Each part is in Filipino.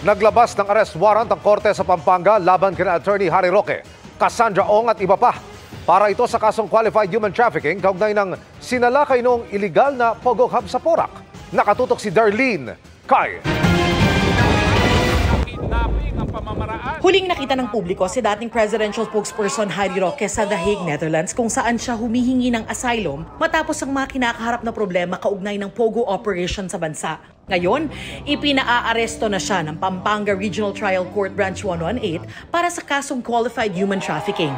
Naglabas ng arrest warrant ang korte sa Pampanga laban kina Attorney Harry Roque, Cassandra Ong at iba pa. Para ito sa kasong qualified human trafficking kaugnay ng sinalakay noong iligal na Pogo Hub sa Porac. Nakatutok si Darlene Kai. Huling nakita ng publiko si dating presidential spokesperson Harry Roque sa The Hague, Netherlands kung saan siya humihingi ng asylum matapos ang mga kinakaharap na problema kaugnay ng Pogo operation sa bansa. Ngayon, ipinaaresto na siya ng Pampanga Regional Trial Court Branch 118 para sa kasong qualified human trafficking.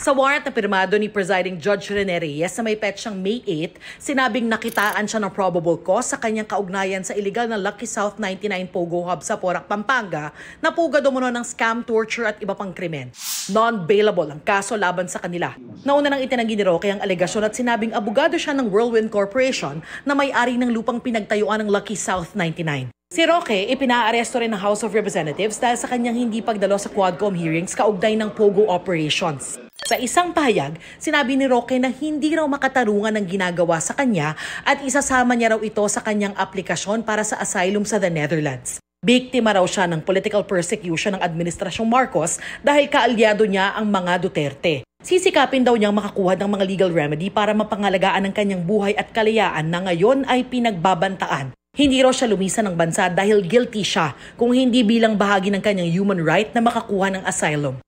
Sa warrant na pirmado ni Presiding Judge Rene Reyes na may petsang May 8, sinabing nakitaan siya ng probable cause sa kanyang kaugnayan sa iligal na Lucky South 99 Pogo Hub sa Porac, Pampanga na pugad umano ng scam, torture at iba pang krimen. Non-bailable ang kaso laban sa kanila. Nauna nang itinanggi ni Roque ang alegasyon at sinabing abogado siya ng Whirlwind Corporation na may-ari ng lupang pinagtayuan ng Lucky South 99. Si Roque ipinaaresto rin ng House of Representatives dahil sa kanyang hindi pagdalo sa Quadcom hearings kaugnay ng Pogo operations. Sa isang pahayag, sinabi ni Roque na hindi raw makatarungan ang ginagawa sa kanya at isasama niya raw ito sa kanyang aplikasyon para sa asylum sa the Netherlands. Biktima raw siya ng political persecution ng Administrasyong Marcos dahil kaalyado niya ang mga Duterte. Sisikapin daw niyang makakuha ng mga legal remedy para mapangalagaan ang kanyang buhay at kalayaan na ngayon ay pinagbabantaan. Hindi raw siya lumisan ng bansa dahil guilty siya kung hindi bilang bahagi ng kanyang human right na makakuha ng asylum.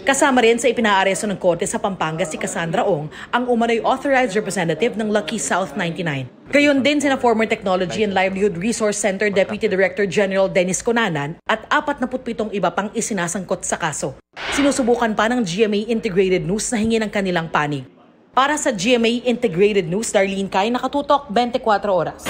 Kasama rin sa ipinaaresto ng korte sa Pampanga si Cassandra Ong, ang umano'y authorized representative ng Lucky South 99. Gayon din sina former Technology and Livelihood Resource Center Deputy Director General Dennis Conanan at 47 iba pang isinasangkot sa kaso. Sinusubukan pa ng GMA Integrated News na hingi ng kanilang panig. Para sa GMA Integrated News, Darlene Kai, nakatutok 24 oras.